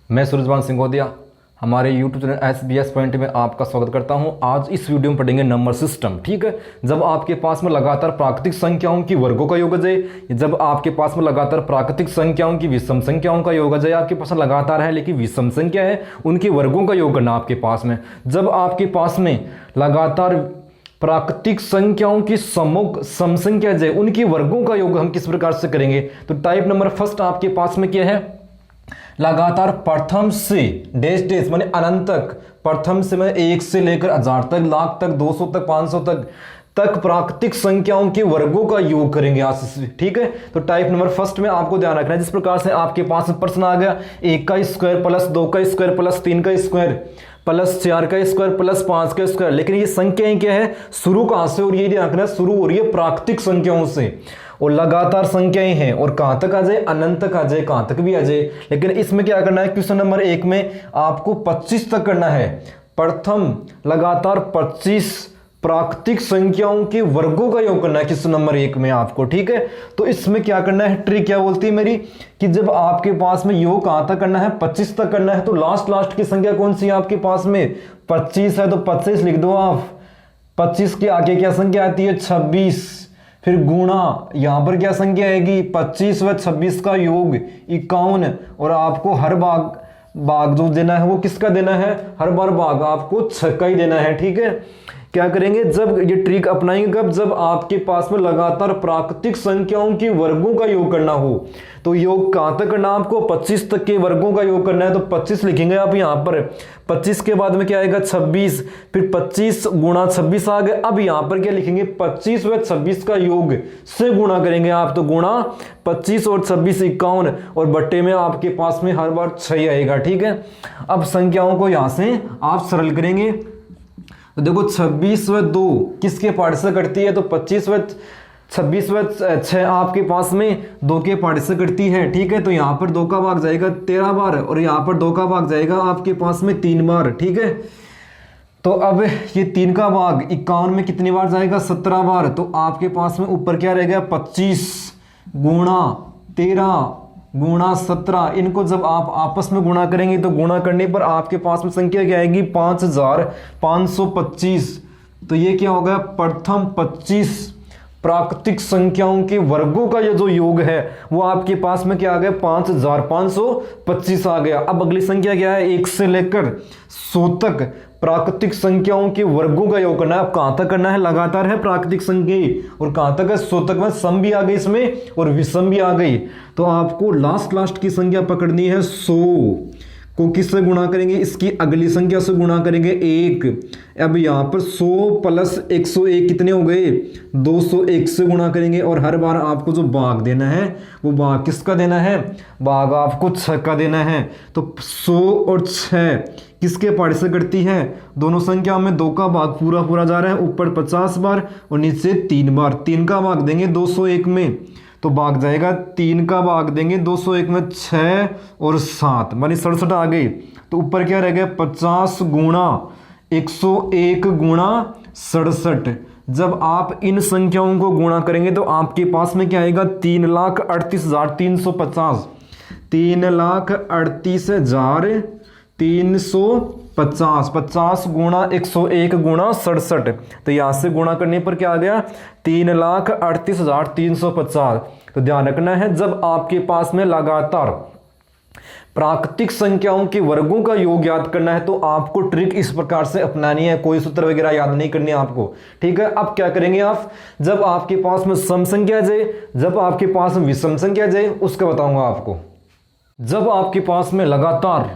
मैं सूरजभान सिंघोदिया हमारे YouTube channel SBS point में आपका स्वागत करता हूं। आज इस वीडियो में पढ़ेंगे नंबर सिस्टम। ठीक है, जब आपके पास में लगातार प्राकृतिक संख्याओं की वर्गों का योग आ जाए, जब आपके पास में लगातार प्राकृतिक संख्याओं की विषम संख्याओं का योग आ जाए, आपके पास लगातार है लेकिन विषम संख्या है, उनकी वर्गों का योग करना आपके पास में। जब आपके पास में लगातार प्राकृतिक संख्याओं की सम संख्या जाए, उनकी वर्गों का योग हम किस प्रकार से करेंगे। तो टाइप नंबर फर्स्ट आपके पास में क्या है, लगातार प्रथम से डैश डैश माने अनंत तक, प्रथम से मैं 1 से लेकर 1000 तक, लाख तक, 200 तक, 500 तक प्राकृतिक संख्याओं के वर्गों का योग करेंगे आज से। ठीक है, तो टाइप नंबर फर्स्ट में आपको ध्यान रखना है, जिस प्रकार से आपके पास प्रश्न आ गया 1 का स्क्वायर प्लस 2 का स्क्वायर प्लस 3 का स्क्वायर प्लस 4 का स्क्वायर प्लस 5 का स्क्वायर, लेकिन ये संख्याएं क्या है, शुरू कहां से, और ये ध्यान रखना शुरू हो रही है प्राकृतिक संख्याओं से, और लगातार संख्याएं हैं, और कहां तक आ जाए, अनंत तक आ जाए, कहां तक भी आ जाए। लेकिन इसमें क्या करना है, क्वेश्चन नंबर 1 में आपको 25 तक करना है। प्रथम लगातार 25 प्राकृतिक संख्याओं के वर्गों का योग करना है क्वेश्चन नंबर 1 में आपको। ठीक है, तो इसमें क्या करना है, ट्रिक क्या बोलती है मेरी, कि जब आपके पास में योग कहां तक करना है, 25 तक करना है, तो लास्ट की संख्या कौन सी है आपके पास में, 25 है, तो 25 लिख दो आप। 25 के आगे क्या संख्या आती है, 26, फिर गुणा, यहां पर क्या संख्या आएगी, 25 व 26 का योग 51, और आपको हर भाग जो देना है वो किसका देना है, हर बार भाग आपको 6 का ही देना है। ठीक है, क्या करेंगे, जब ये ट्रिक अपनाएंगे कब, जब आपके पास में लगातार प्राकृतिक संख्याओं की वर्गों का योग करना हो। तो योग कहां तक करना, आपको 25 तक के वर्गों का योग करना है, तो 25 लिखेंगे आप यहां पर। 25 के बाद में क्या आएगा, 26, फिर 25 गुणा 26 आ गए। अब यहां पर क्या लिखेंगे, 25 व 26 का योग से गुणा करेंगे आप, तो गुणा 25 और 26 51, और बट्टे में आपके पास में हर बार 6 आएगा। ठीक है, अब संख्याओं को यहां से आप सरल करेंगे, तो देखो 26 व 2 किसके पार्ट से कटती है, तो 26 व 6 आपके पास में 2 के पार्ट से कटती है। ठीक है, तो यहां पर 2 का भाग जाएगा 13 बार, और यहां पर 2 का भाग जाएगा आपके पास में 3 बार। ठीक है, तो अब ये 3 का भाग 51 में कितनी बार जाएगा, 17 बार। तो आपके पास में ऊपर क्या रहेगा, 25 गुणा 13 गुणा 17, इनको जब आप आपस में गुणा करेंगे तो गुणा करने पर आपके पास में संख्या क्या आएगी, 5525। तो ये क्या होगा, प्रथम 25 प्राकृतिक संख्याओं के वर्गों का ये जो योग है वो आपके पास में क्या आ गया, 5525 आ गया। अब अगली संख्या क्या है, 1 से लेकर 100 तक प्राकृतिक संख्याओं के वर्गों का योग करना है। अब कहां तक करना है, लगातार है प्राकृतिक संख्या, और कहां तक है, 100 तक में सम भी आ गई इसमें और विषम भी आ गई। तो आपको लास्ट की संख्या पकड़नी है, 100 को किससे गुणा करेंगे, इसकी अगली संख्या से गुणा करेंगे 1। अब यहां पर 100 प्लस 101 कितने हो गए, 201 से गुणा करेंगे, और हर बार आपको जो भाग देना है वो भाग किसका देना है, भाग आपको 6 का देना है। तो 100 और 6 किसके पार्ट से कटती है, दोनों संख्या में 2 का भाग पूरा जा रहा है, ऊपर 50 बार और नीचे 3 बार। 3 का भाग देंगे 201 में, तो भाग जाएगा, 3 का भाग देंगे 201 में, 6 और 7 मानी 67 आ गई। तो ऊपर क्या रह गया, 50 गुणा 101 गुणा 67। जब आप इन संख्याओं को गुणा करेंगे तो आपके पास में क्या आएगा, 3,38,350, 3,38,350, 50 गुणा 101 गुणा 67। तो यहां से गुणा करने पर क्या आ गया, 3,38,350। तो ध्यान रखना है, जब आपके पास में लगातार प्राकृतिक संख्याओं के वर्गों का योग याद करना है तो आपको ट्रिक इस प्रकार से अपनानी है, कोई सूत्र वगैरह याद नहीं करनी है आपको। ठीक है, अब क्या करेंगे आप, जब आपके पास में सम संख्या जाए, जब आपके पास में विषम संख्या जाए, उसका बताऊंगा आपको। जब आपके पास में लगातार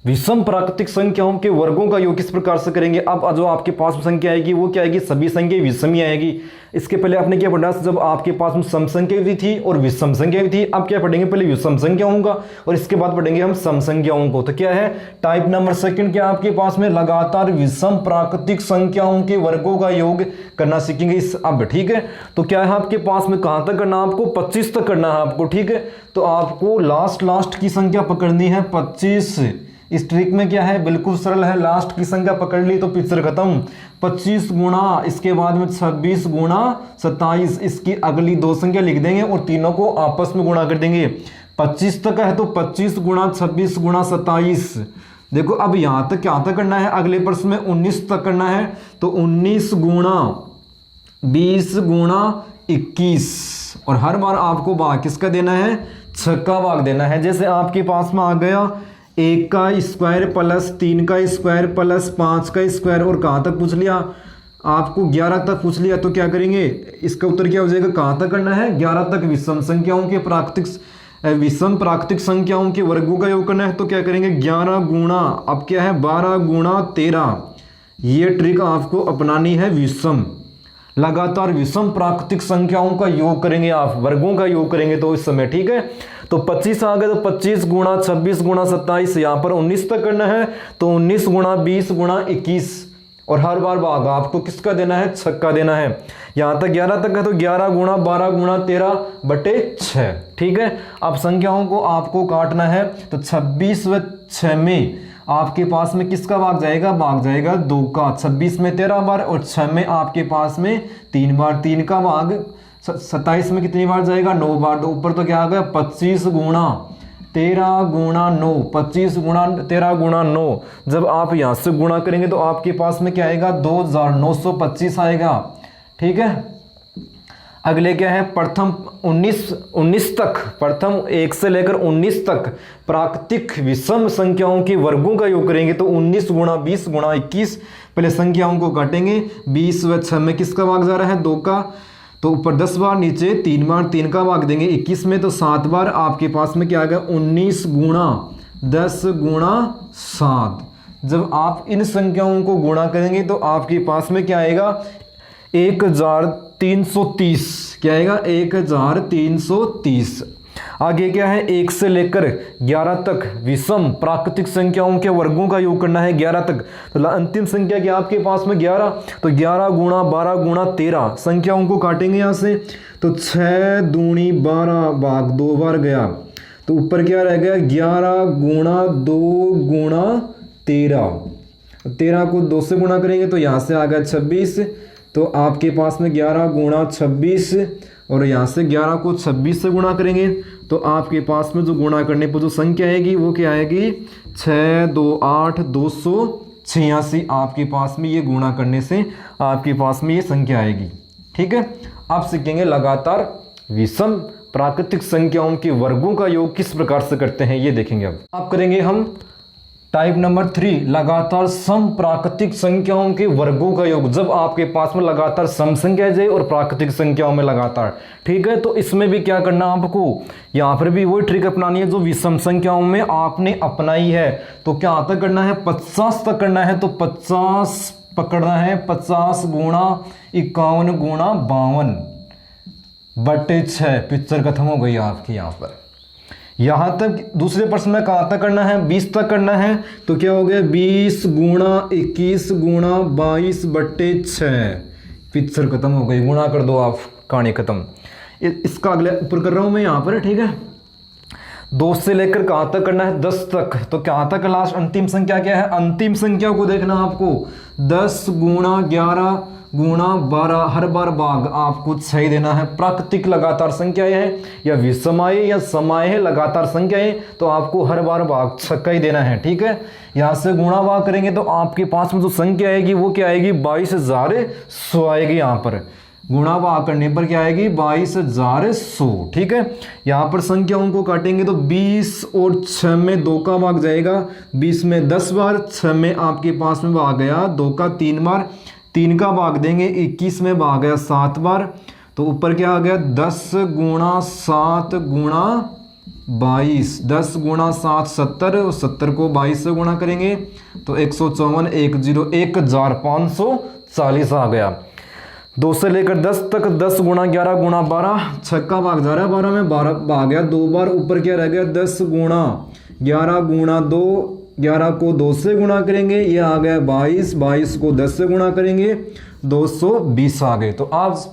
विषम प्राकृतिक संख्याओं के वर्गों का योग किस प्रकार से करेंगे। अब जो आपके पास में संख्या आएगी वो क्या आएगी, सभी संख्या विषम ही आएगी। इसके पहले आपने क्या पढ़ा, जब आपके पास में सम संख्या भी थी और विषम संख्या भी थी। अब क्या पढ़ेंगे, पहले विषम संख्याओं का और इसके बाद पढ़ेंगे हम सम संख्याओं को। तो क्या है, टाइप नंबर सेकंड क्या आपके पास में, लगातार विषम प्राकृतिक संख्याओं के वर्गों का योग करना सीखेंगे इस। अब ठीक है, तो क्या है आपके पास में, कहां तक करना आपको, 25 तक करना है आपको। ठीक है, तो आपको लास्ट की संख्या पकड़नी है 25। इस ट्रिक में क्या है, बिल्कुल सरल है, लास्ट की संख्या पकड़ ली तो पिक्चर खत्म। 25 गुणा, इसके बाद में 26 गुणा 27, इसकी अगली 2 संख्या लिख देंगे और तीनों को आपस में गुणा कर देंगे। 25 तक है तो 25 गुणा 26 गुणा 27। देखो अब यहाँ तक क्या तक करना है, अगले प्रश्न में 19 तक करना है, तो 19 गुणा 20 गुणा 21, और हर बार आपको भाग किसका देना है, 6 का भाग देना है। जैसे आपके पास में आ गया 1 का स्क्वायर प्लस 3 का स्क्वायर प्लस 5 का स्क्वायर, और कहाँ तक पूछ लिया, आपको 11 तक पूछ लिया, तो क्या करेंगे, इसका उत्तर क्या हो जाएगा, कहाँ तक करना है, 11 तक विषम संख्याओं के विषम प्राकृतिक संख्याओं के वर्गों का योग करना है। तो क्या करेंगे, 11 गुणा, अब क्या है 12 गुणा 13, ये ट्रिक आपको अपनानी है। विषम लगातार विषम प्राकृतिक संख्याओं का योग करेंगे आप, वर्गों का योग करेंगे तो इस समय, ठीक है। तो 25 आ गए, तो 25 गुणा 26 गुणा 27, यहाँ पर 19 तक करना है, तो 19 गुणा 20 गुणा 21, और हर बार भाग आपको किसका देना है, 6 का देना है। यहाँ तक 11 तक है तो 11 गुणा 12 गुणा 13 बटे 6, ठीक है। अब संख्याओं को आपको काटना है, तो 26 व 6 में आपके पास में किसका भाग जाएगा, भाग जाएगा 2 का। 26 में 13 बार और 6 में आपके पास में 3 बार, 3 का भाग 27 में कितनी बार जाएगा, 9 बार। तो ऊपर तो क्या आ गया, 25 गुणा 13 गुणा 9, 25 गुणा 13 गुणा 9। जब आप यहाँ से गुणा करेंगे तो आपके पास में क्या आएगा, 2925 आएगा, ठीक है। अगले क्या है, प्रथम 19 तक, प्रथम 1 से लेकर 19 तक प्राकृतिक विषम संख्याओं के वर्गों का योग करेंगे। तो 19 गुणा 20 गुणा 21, पहले संख्याओं को काटेंगे, 20 व 6 में किसका भाग जा रहा है, 2 का, तो ऊपर 10 बार, नीचे 3 बार 3 का भाग देंगे। 21 में तो 7 बार, आपके पास में क्या आ गया, 19 गुणा 10 गुणा 7। जब आप इन संख्याओं को गुणा करेंगे तो आपके पास में क्या आएगा, 1330, क्या आएगा, 1330। आगे क्या है, 1 से लेकर 11 तक विषम प्राकृतिक संख्याओं के वर्गों का योग करना है, 11 तक। तो अंतिम संख्या क्या आपके पास में 11, तो 11 गुणा 12 गुणा 13, संख्याओं को काटेंगे यहाँ से, तो 6 दूनी 12 भाग 2 बार गया, तो ऊपर क्या रह गया, 11 गुणा 2 गुणा 13, 13 को 2 से गुणा करेंगे तो यहाँ से आ गया 26, तो आपके पास में 11 गुणा 26, और यहाँ से 11 को 26 से गुणा करेंगे तो आपके पास में जो गुणा करने पर जो संख्या आएगी वो क्या आएगी, 6 2 8 286। आपके पास में ये गुणा करने से आपके पास में ये संख्या आएगी, ठीक है। आप सीखेंगे लगातार विषम प्राकृतिक संख्याओं के वर्गों का योग किस प्रकार से करते हैं, ये देखेंगे। अब आप करेंगे हम टाइप नंबर 3, लगातार सम प्राकृतिक संख्याओं के वर्गों का योग। जब आपके पास में लगातार सम संख्या जाए और प्राकृतिक संख्याओं में लगातार, ठीक है, तो इसमें भी क्या करना आपको, यहाँ पर भी वही ट्रिक अपनानी है जो विषम संख्याओं में आपने अपनाई है। तो क्या तक करना है, 50 तक करना है, तो 50 पकड़ना है, 50 गुणा 51 गुणा 52 बटे 6। पिक्चर खत्म हो गई आपकी यहाँ पर। यहाँ तक दूसरे प्रश्न में कहाँ तक करना है, 20 तक करना है, तो क्या हो गया, 20 गुणा 21 गुणा 22 बट्टे 6। पिक्चर खत्म हो गई, गुणा कर दो आप, कहानी खत्म। इसका अगले ऊपर कर रहा हूँ मैं यहाँ पर, ठीक है। 2 से लेकर कहाँ तक करना है, 10 तक, तो कहाँ तक लास्ट अंतिम संख्या क्या है, अंतिम संख्या को देखना आपको, 10 गुणा 11 गुणा 12, हर बार भाग आपको 6 देना है। प्राकृतिक लगातार संख्याएं हैं या विषमाएं या समाएं हैं लगातार संख्याएं, तो आपको हर बार भाग 6 ही देना है, ठीक है। यहाँ से गुणा भाग करेंगे तो आपके पास में जो संख्या आएगी वो क्या आएगी, 22,100 आएगी। यहाँ पर गुणा भाग करने पर क्या आएगी, 22,100, ठीक है। यहाँ पर संख्याओं को काटेंगे तो 20 और 6 में 2 का भाग जाएगा, 20 में 10 बार, 6 में आपके पास में भाग गया 2 का 3 बार, 3 का भाग देंगे, 21 में भाग गया 7 बार, तो ऊपर क्या आ गया, 10 गुणा 7 गुणा 22, 10 गुणा 7 70, और 70 को 22 से गुणा करेंगे तो 154 1540 आ गया। 2 से लेकर 10 तक 10 गुणा 11 गुणा 12, 6 का भाग जा रहा है, 12 में 12 भाग गया 2 बार, ऊपर क्या रह गया, 10 गुणा 11 गुणा 2, 11 को 2 से गुणा करेंगे, ये आ गया 22, 22 को 10 से गुणा करेंगे 220 आ गए। तो आज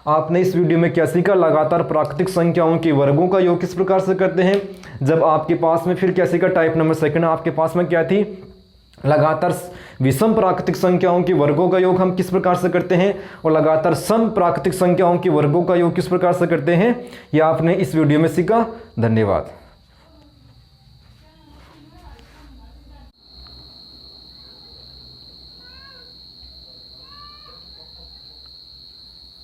आपने इस वीडियो में क्या सीखा, लगातार प्राकृतिक संख्याओं के वर्गों का योग किस प्रकार से करते हैं। जब आपके पास में फिर क्या सीखा, टाइप नंबर 2 आपके पास में क्या थी, लगातार विषम प्राकृतिक संख्याओं के वर्गों का योग हम किस प्रकार से करते हैं, और लगातार सम प्राकृतिक संख्याओं के वर्गों का योग किस प्रकार से करते हैं, यह आपने इस वीडियो में सीखा। धन्यवाद।